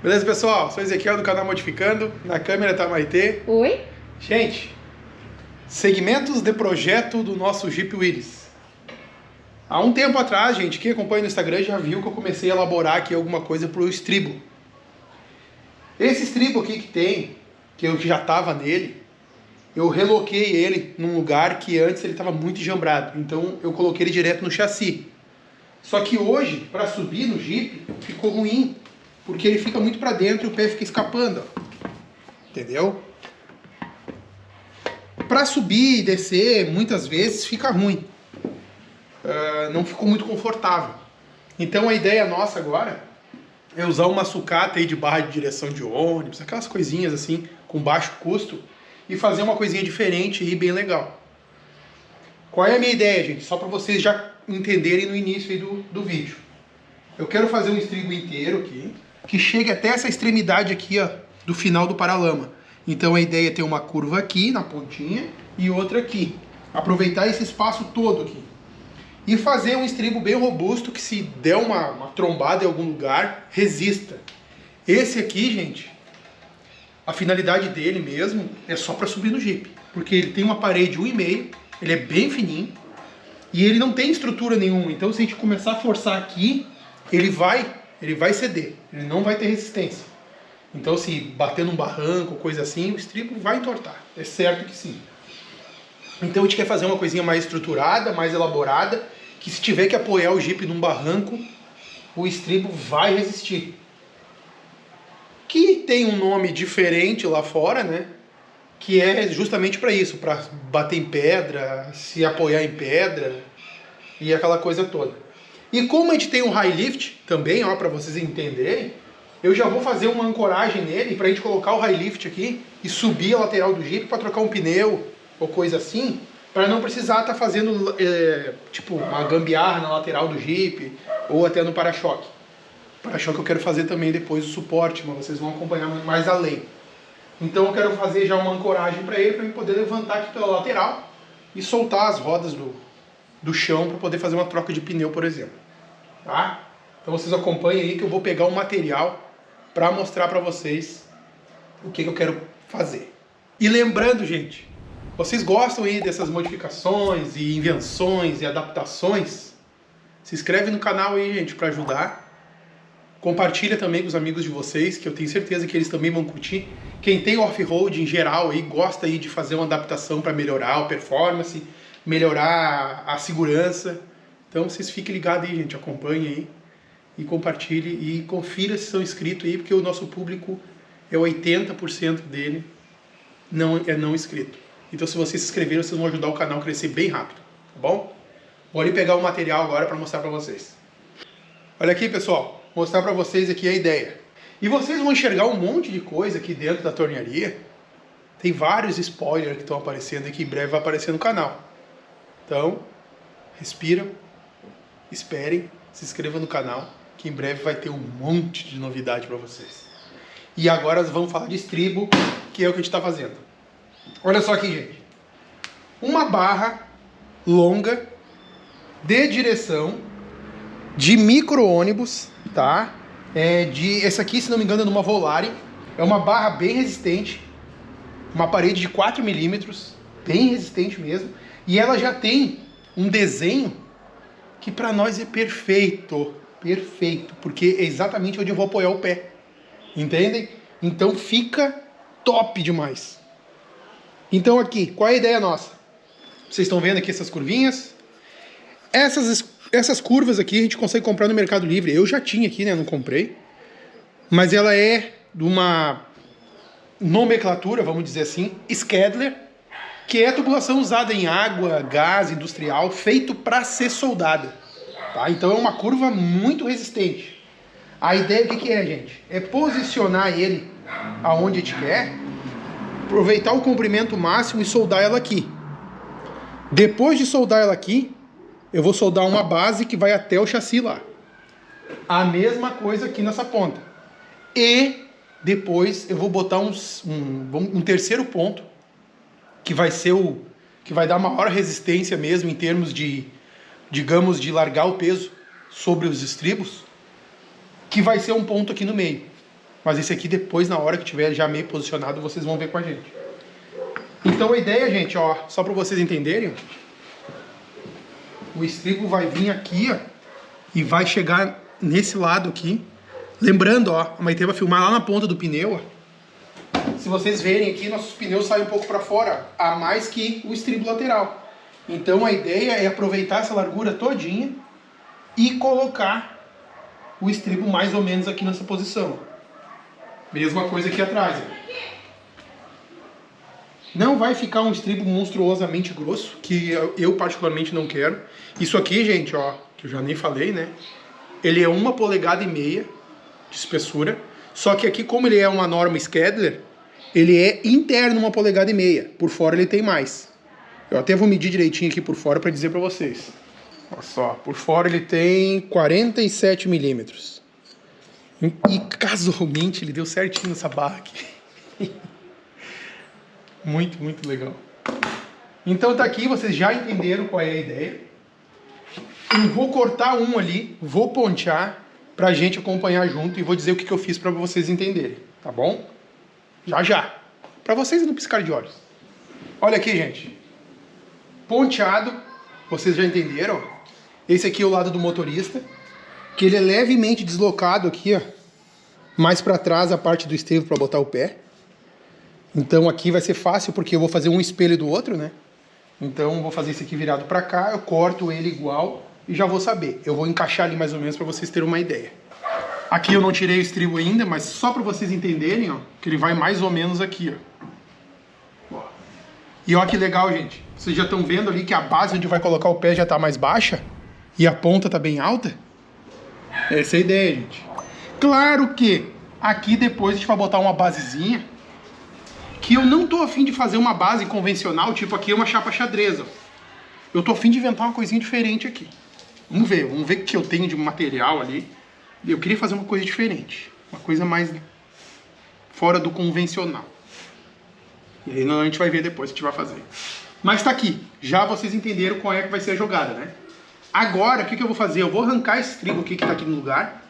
Beleza, pessoal? Sou Ezequiel do canal Modificando. Na câmera tá a Maitê. Oi? Gente, segmentos de projeto do nosso Jeep Willys. Há um tempo atrás, gente, quem acompanha no Instagram já viu que eu comecei a elaborar aqui alguma coisa pro estribo. Esse estribo aqui que tem, que eu já tava nele, eu reloquei ele num lugar que antes ele estava muito enjambrado. Então eu coloquei ele direto no chassi. Só que hoje, para subir no Jeep, ficou ruim. Porque ele fica muito para dentro e o pé fica escapando. Ó. Entendeu? Para subir e descer, muitas vezes fica ruim. Não ficou muito confortável. Então a ideia nossa agora é usar uma sucata aí de barra de direção de ônibus, aquelas coisinhas assim, com baixo custo, e fazer uma coisinha diferente e bem legal. Qual é a minha ideia, gente? Só para vocês já entenderem no início aí do vídeo. Eu quero fazer um estribo inteiro aqui, que chegue até essa extremidade aqui, ó, do final do paralama. Então a ideia é ter uma curva aqui na pontinha e outra aqui. Aproveitar esse espaço todo aqui. E fazer um estribo bem robusto que se der uma trombada em algum lugar, resista. Esse aqui, gente, a finalidade dele mesmo é só para subir no Jeep. Porque ele tem uma parede 1,5, ele é bem fininho e ele não tem estrutura nenhuma. Então se a gente começar a forçar aqui, ele vai ceder, ele não vai ter resistência. Então se bater num barranco, coisa assim, o estribo vai entortar, é certo que sim. Então a gente quer fazer uma coisinha mais estruturada, mais elaborada, que se tiver que apoiar o Jeep num barranco, o estribo vai resistir. Que tem um nome diferente lá fora, né? Que é justamente para isso, para bater em pedra, se apoiar em pedra e aquela coisa toda. E como a gente tem um high lift também, ó, para vocês entenderem, eu já vou fazer uma ancoragem nele para a gente colocar o high lift aqui e subir a lateral do Jeep para trocar um pneu ou coisa assim, para não precisar estar fazendo tipo uma gambiarra na lateral do Jeep ou até no para-choque. Para-choque eu quero fazer também depois o suporte, mas vocês vão acompanhar mais além. Então eu quero fazer já uma ancoragem para ele, para ele poder levantar aqui pela lateral e soltar as rodas do chão para poder fazer uma troca de pneu, por exemplo. Tá? Então vocês acompanhem aí que eu vou pegar um material para mostrar para vocês o que eu quero fazer. E lembrando, gente, vocês gostam aí dessas modificações e invenções e adaptações? Se inscreve no canal aí, gente, para ajudar. Compartilha também com os amigos de vocês, que eu tenho certeza que eles também vão curtir. Quem tem off-road em geral aí, gosta aí de fazer uma adaptação para melhorar a performance, melhorar a segurança. Então vocês fiquem ligados aí, gente, acompanhem aí e compartilhe e confira se são inscritos aí, porque o nosso público é 80% dele não inscrito. Então se vocês se inscreverem, vocês vão ajudar o canal a crescer bem rápido, tá bom? Vou ali pegar o material agora para mostrar para vocês. Olha aqui, pessoal. Mostrar para vocês aqui a ideia. E vocês vão enxergar um monte de coisa aqui dentro da tornearia. Tem vários spoilers que estão aparecendo e que em breve vai aparecer no canal. Então, respiram, esperem, se inscrevam no canal, que em breve vai ter um monte de novidade para vocês. E agora vamos falar de estribo, que é o que a gente está fazendo. Olha só aqui, gente. Uma barra longa de direção de micro-ônibus, tá? Essa aqui, se não me engano, é numa Volare. É uma barra bem resistente. Uma parede de 4 milímetros. Bem resistente mesmo. E ela já tem um desenho que para nós é perfeito. Perfeito. Porque é exatamente onde eu vou apoiar o pé. Entendem? Então fica top demais. Então aqui, qual é a ideia nossa? Vocês estão vendo aqui essas curvinhas? Essas curvas aqui a gente consegue comprar no Mercado Livre. Eu já tinha aqui, né? Não comprei. Mas ela é de uma nomenclatura, vamos dizer assim, Skedler, que é a tubulação usada em água, gás industrial, feito para ser soldada. Tá? Então é uma curva muito resistente. A ideia o que é, gente? É posicionar ele aonde a gente quer, aproveitar o comprimento máximo e soldar ela aqui. Depois de soldar ela aqui, eu vou soldar uma base que vai até o chassi lá. A mesma coisa aqui nessa ponta. E depois eu vou botar um terceiro ponto, que vai ser que vai dar maior resistência mesmo em termos de, digamos, de largar o peso sobre os estribos, que vai ser um ponto aqui no meio. Mas esse aqui depois, na hora que tiver já meio posicionado, vocês vão ver com a gente. Então a ideia, gente, ó, só para vocês entenderem, o estribo vai vir aqui, ó, e vai chegar nesse lado aqui. Lembrando, ó, a Maitê vai filmar lá na ponta do pneu, ó. Se vocês verem aqui, nossos pneus saem um pouco para fora, a mais que o estribo lateral. Então a ideia é aproveitar essa largura todinha e colocar o estribo mais ou menos aqui nessa posição. Mesma coisa aqui atrás, ó. Não vai ficar um estribo monstruosamente grosso, que eu particularmente não quero. Isso aqui, gente, ó, que eu já nem falei, né? Ele é 1,5 polegadas de espessura. Só que aqui, como ele é uma norma Skedler, ele é interno 1,5 polegadas. Por fora ele tem mais. Eu até vou medir direitinho aqui por fora para dizer para vocês. Olha só, por fora ele tem 47 milímetros. E casualmente ele deu certinho nessa barra aqui. Muito, muito legal. Então tá aqui, vocês já entenderam qual é a ideia. Eu vou cortar um ali, vou pontear pra gente acompanhar junto e vou dizer o que eu fiz pra vocês entenderem, tá bom? Já já. Pra vocês não piscar de olhos. Olha aqui, gente. Ponteado, vocês já entenderam? Esse aqui é o lado do motorista, que ele é levemente deslocado aqui, ó, mais pra trás a parte do estribo pra botar o pé. Então aqui vai ser fácil porque eu vou fazer um espelho do outro, né? Então vou fazer esse aqui virado pra cá, eu corto ele igual e já vou saber. Eu vou encaixar ali mais ou menos pra vocês terem uma ideia. Aqui eu não tirei o estribo ainda, mas só pra vocês entenderem, ó, que ele vai mais ou menos aqui, ó. E ó que legal, gente. Vocês já estão vendo ali que a base onde vai colocar o pé já tá mais baixa e a ponta tá bem alta? Essa é a ideia, gente. Claro que aqui depois a gente vai botar uma basezinha, que eu não tô afim de fazer uma base convencional, tipo aqui é uma chapa xadrez, ó. Eu tô afim de inventar uma coisinha diferente aqui. Vamos ver o que eu tenho de material ali. Eu queria fazer uma coisa diferente, uma coisa mais fora do convencional. E aí a gente vai ver depois o que a gente vai fazer. Mas tá aqui, já vocês entenderam qual é que vai ser a jogada, né? Agora, o que eu vou fazer? Eu vou arrancar esse estribo aqui que tá aqui no lugar,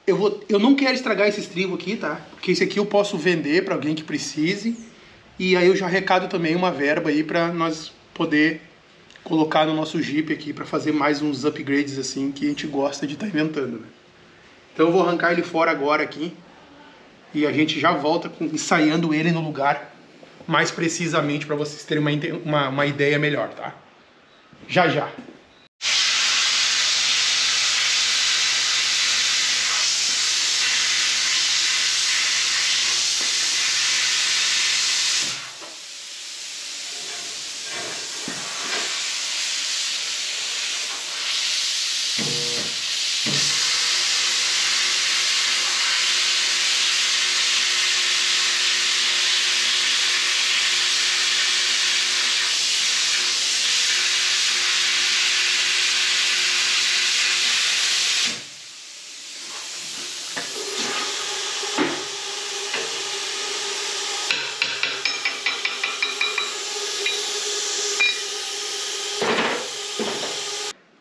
eu não quero estragar esse estribo aqui, tá? Porque esse aqui eu posso vender para alguém que precise. E aí eu já arrecado também uma verba aí para nós poder colocar no nosso Jeep aqui para fazer mais uns upgrades assim que a gente gosta de estar inventando, né? Então eu vou arrancar ele fora agora aqui e a gente já volta ensaiando ele no lugar mais precisamente para vocês terem uma ideia melhor, tá? Já já.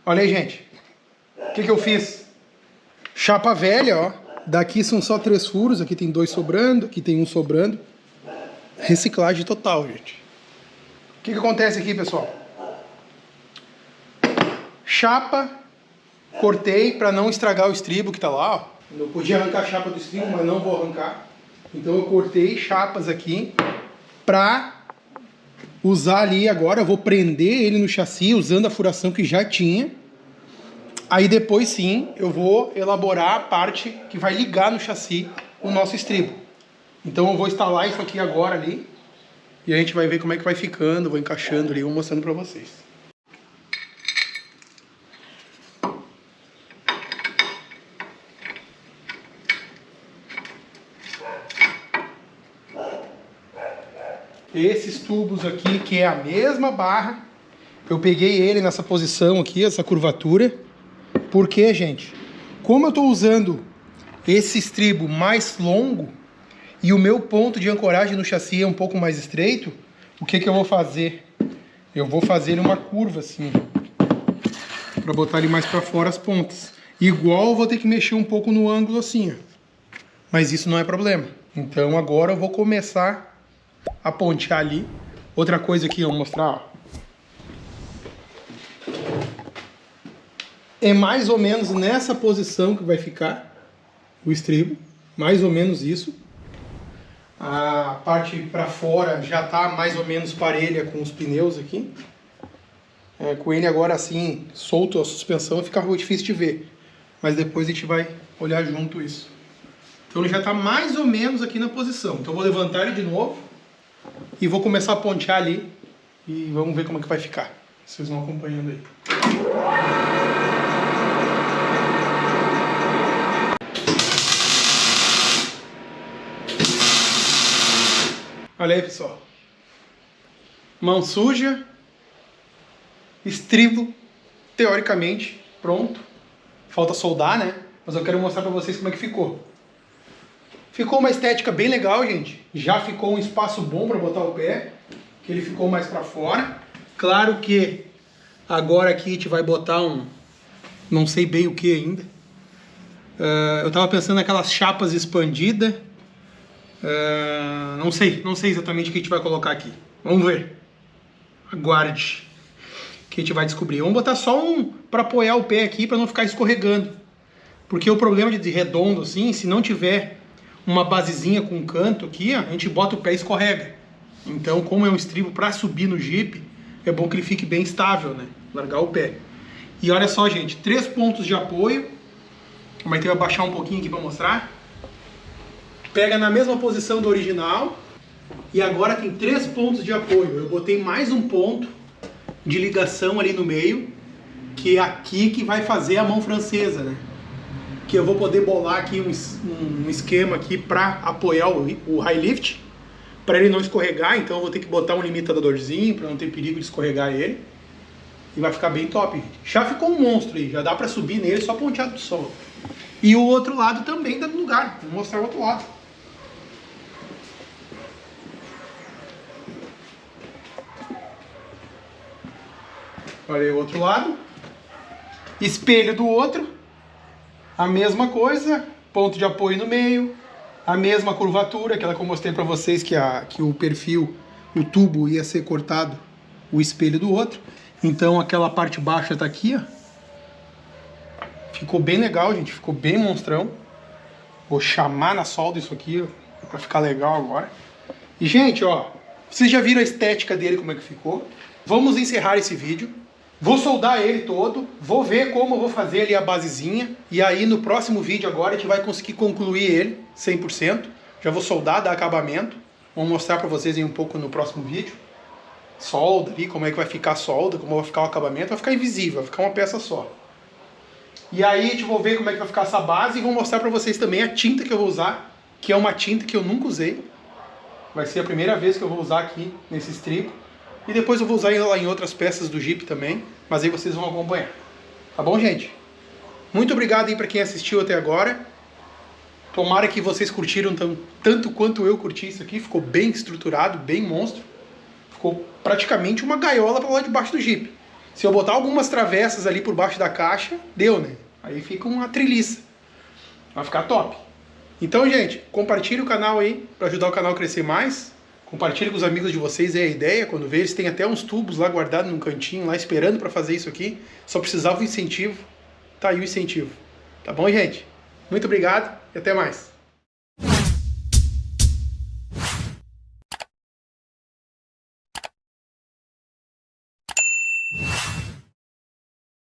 Olha aí, gente. O que eu fiz? Chapa velha, ó. Daqui são só 3 furos. Aqui tem 2 sobrando. Aqui tem 1 sobrando. Reciclagem total, gente. O que acontece aqui, pessoal? Chapa. Cortei para não estragar o estribo que tá lá, ó. Eu podia arrancar a chapa do estribo, mas não vou arrancar. Então eu cortei chapas aqui para usar ali agora. Eu vou prender ele no chassi usando a furação que já tinha. Aí depois sim eu vou elaborar a parte que vai ligar no chassi o nosso estribo. Então eu vou instalar isso aqui agora ali. E a gente vai ver como é que vai ficando. Vou encaixando ali e vou mostrando para vocês. Esses tubos aqui, que é a mesma barra, eu peguei ele nessa posição aqui, essa curvatura. Porque, gente, como eu estou usando esse estribo mais longo e o meu ponto de ancoragem no chassi é um pouco mais estreito, o que eu vou fazer? Eu vou fazer uma curva assim, para botar ele mais para fora as pontas. Igual eu vou ter que mexer um pouco no ângulo assim, ó. Mas isso não é problema. Então agora eu vou começar a pontear ali. Outra coisa aqui eu vou mostrar, ó. É mais ou menos nessa posição que vai ficar o estribo. Mais ou menos isso. A parte para fora já tá mais ou menos parelha com os pneus aqui. Com ele agora assim, solto a suspensão, fica difícil de ver. Mas depois a gente vai olhar junto isso. Então ele já está mais ou menos aqui na posição. Então eu vou levantar ele de novo e vou começar a pontear ali e vamos ver como é que vai ficar. Vocês vão acompanhando aí. Olha aí, pessoal. Mão suja, estribo, teoricamente, pronto. Falta soldar, né? Mas eu quero mostrar para vocês como é que ficou. Ficou uma estética bem legal, gente. Já ficou um espaço bom para botar o pé, que ele ficou mais para fora. Claro que agora aqui a gente vai botar não sei bem o que ainda. Eu tava pensando naquelas chapas expandidas. Não sei exatamente o que a gente vai colocar aqui. Vamos ver. Aguarde, que a gente vai descobrir. Vamos botar só para apoiar o pé aqui, para não ficar escorregando. Porque o problema de redondo assim, se não tiver uma basezinha com um canto aqui, ó, a gente bota o pé e escorrega. Então, como é um estribo para subir no Jeep, é bom que ele fique bem estável, né? Largar o pé. E olha só, gente, 3 pontos de apoio. O Maite vai baixar um pouquinho aqui para mostrar. Pega na mesma posição do original. E agora tem 3 pontos de apoio. Eu botei mais um ponto de ligação ali no meio, que é aqui que vai fazer a mão francesa, né? Que eu vou poder bolar aqui um esquema aqui para apoiar o high lift, para ele não escorregar. Então eu vou ter que botar um limitadorzinho para não ter perigo de escorregar ele. E vai ficar bem top. Já ficou um monstro aí, já dá para subir nele só ponteado do sol. E o outro lado também dá lugar, vou mostrar o outro lado. Olha aí o outro lado. Espelho do outro. A mesma coisa, ponto de apoio no meio, a mesma curvatura, aquela que eu mostrei para vocês que o perfil, o tubo ia ser cortado, o espelho do outro. Então aquela parte baixa tá aqui, ó. Ficou bem legal, gente, ficou bem monstrão. Vou chamar na solda isso aqui, para ficar legal agora. E gente, ó, vocês já viram a estética dele, como é que ficou? Vamos encerrar esse vídeo. Vou soldar ele todo, vou ver como eu vou fazer ali a basezinha. E aí no próximo vídeo agora a gente vai conseguir concluir ele 100%. Já vou soldar, dar acabamento. Vou mostrar para vocês aí um pouco no próximo vídeo. Solda ali, como é que vai ficar a solda, como vai ficar o acabamento. Vai ficar invisível, vai ficar uma peça só. E aí a gente vai ver como é que vai ficar essa base. E vou mostrar para vocês também a tinta que eu vou usar. Que é uma tinta que eu nunca usei. Vai ser a primeira vez que eu vou usar aqui nesse estribo. E depois eu vou usar ela em outras peças do Jeep também, mas aí vocês vão acompanhar. Tá bom, gente? Muito obrigado aí para quem assistiu até agora. Tomara que vocês curtiram tanto quanto eu curti isso aqui. Ficou bem estruturado, bem monstro. Ficou praticamente uma gaiola para lá debaixo do Jeep. Se eu botar algumas travessas ali por baixo da caixa, deu, né? Aí fica uma treliça. Vai ficar top. Então, gente, compartilhe o canal aí para ajudar o canal a crescer mais. Compartilhe com os amigos de vocês, é a ideia. Quando vê, eles têm até uns tubos lá guardados num cantinho, lá esperando para fazer isso aqui. Só precisava um incentivo. Tá aí o incentivo. Tá bom, gente? Muito obrigado e até mais.